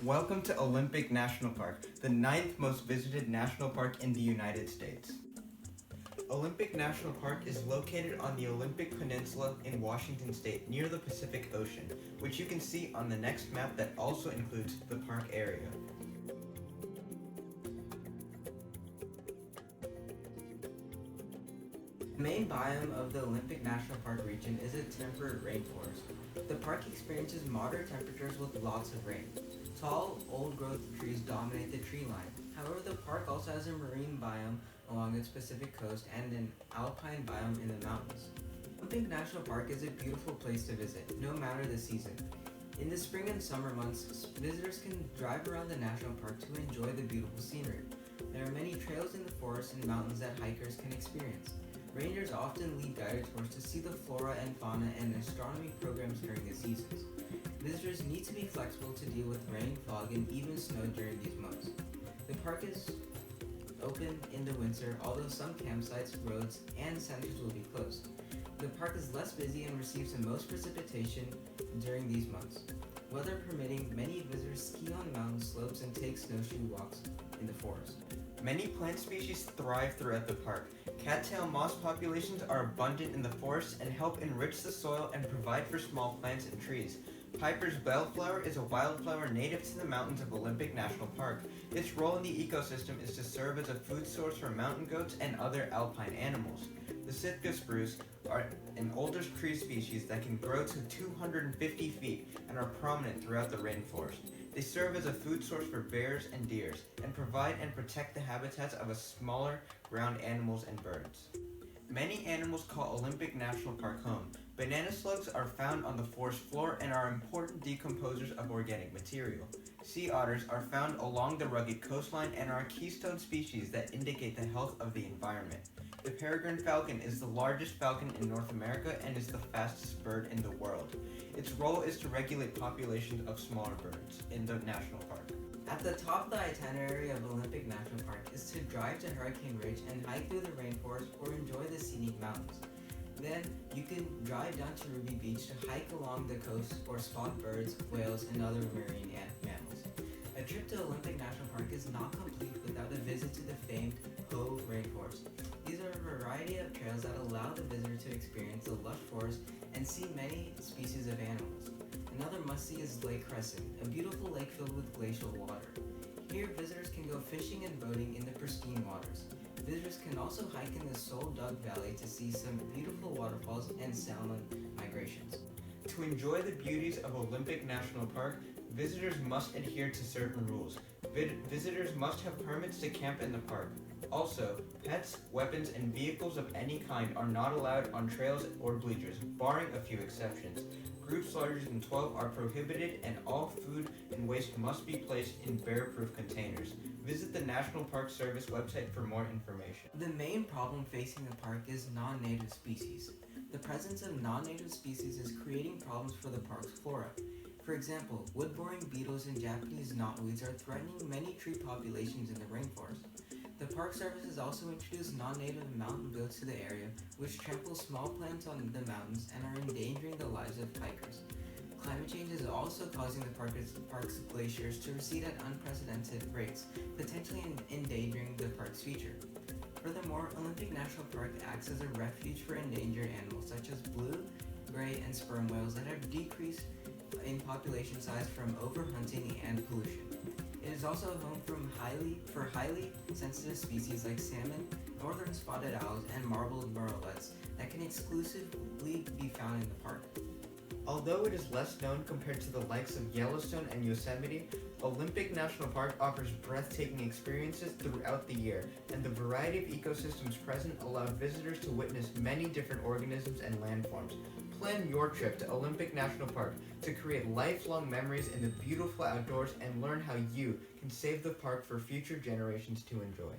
Welcome to Olympic National Park, the ninth most visited national park in the United States. Olympic National Park is located on the Olympic Peninsula in Washington State near the Pacific Ocean, which you can see on the next map that also includes the park area. The main biome of the Olympic National Park region is a temperate rainforest. The park experiences moderate temperatures with lots of rain. Tall, old-growth trees dominate the tree line. However, the park also has a marine biome along its Pacific coast and an alpine biome in the mountains. Olympic National Park is a beautiful place to visit, no matter the season. In the spring and summer months, visitors can drive around the national park to enjoy the beautiful scenery. There are many trails in the forest and mountains that hikers can experience. Rangers often lead guided tours to see the flora and fauna and astronomy programs during the seasons. Visitors need to be flexible to deal with rain, fog, and even snow during these months. The park is open in the winter, although some campsites, roads, and centers will be closed. The park is less busy and receives the most precipitation during these months. Weather permitting, many visitors ski on mountain slopes and take snowshoe walks in the forest. Many plant species thrive throughout the park. Cattail moss populations are abundant in the forest and help enrich the soil and provide for small plants and trees. Piper's bellflower is a wildflower native to the mountains of Olympic National Park. Its role in the ecosystem is to serve as a food source for mountain goats and other alpine animals. The Sitka spruce are an older tree species that can grow to 250 feet and are prominent throughout the rainforest. They serve as a food source for bears and deer and provide and protect the habitats of smaller ground animals and birds. Many animals call Olympic National Park home. Banana slugs are found on the forest floor and are important decomposers of organic material. Sea otters are found along the rugged coastline and are a keystone species that indicate the health of the environment. The peregrine falcon is the largest falcon in North America and is the fastest bird in the world. Its role is to regulate populations of smaller birds in the national park. At the top of the itinerary of Olympic National Park is to drive to Hurricane Ridge and hike through the rainforest or enjoy the scenic mountains. Then, you can drive down to Ruby Beach to hike along the coast or spot birds, whales, and other marine mammals. A trip to Olympic National Park is not complete without a visit to the famed Hoh Rainforest. These are a variety of trails that allow the visitor to experience the lush forest and see many species of animals. Another must-see is Lake Crescent, a beautiful lake filled with glacial water. Here, visitors can go fishing and boating in the pristine waters. Visitors can also hike in the Sol Dug Valley to see some beautiful waterfalls and salmon migrations. To enjoy the beauties of Olympic National Park, visitors must adhere to certain rules. Visitors must have permits to camp in the park. Also, pets, weapons, and vehicles of any kind are not allowed on trails or bleachers, barring a few exceptions. Groups larger than 12 are prohibited, and all food and waste must be placed in bear-proof containers. Visit the National Park Service website for more information. The main problem facing the park is non-native species. The presence of non-native species is creating problems for the park's flora. For example, wood-boring beetles and Japanese knotweeds are threatening many tree populations in the rainforest. The Park Service has also introduced non-native mountain goats to the area, which trample small plants on the mountains and are endangering the lives of hikers. Climate change is also causing the park's glaciers to recede at unprecedented rates, potentially endangering the park's future. Furthermore, Olympic National Park acts as a refuge for endangered animals such as blue, gray, and sperm whales that have decreased in population size from overhunting and pollution. It is also home for highly sensitive species like salmon, northern spotted owls, and marbled murrelets that can exclusively be found in the park. Although it is less known compared to the likes of Yellowstone and Yosemite, Olympic National Park offers breathtaking experiences throughout the year, and the variety of ecosystems present allow visitors to witness many different organisms and landforms. Plan your trip to Olympic National Park to create lifelong memories in the beautiful outdoors and learn how you can save the park for future generations to enjoy.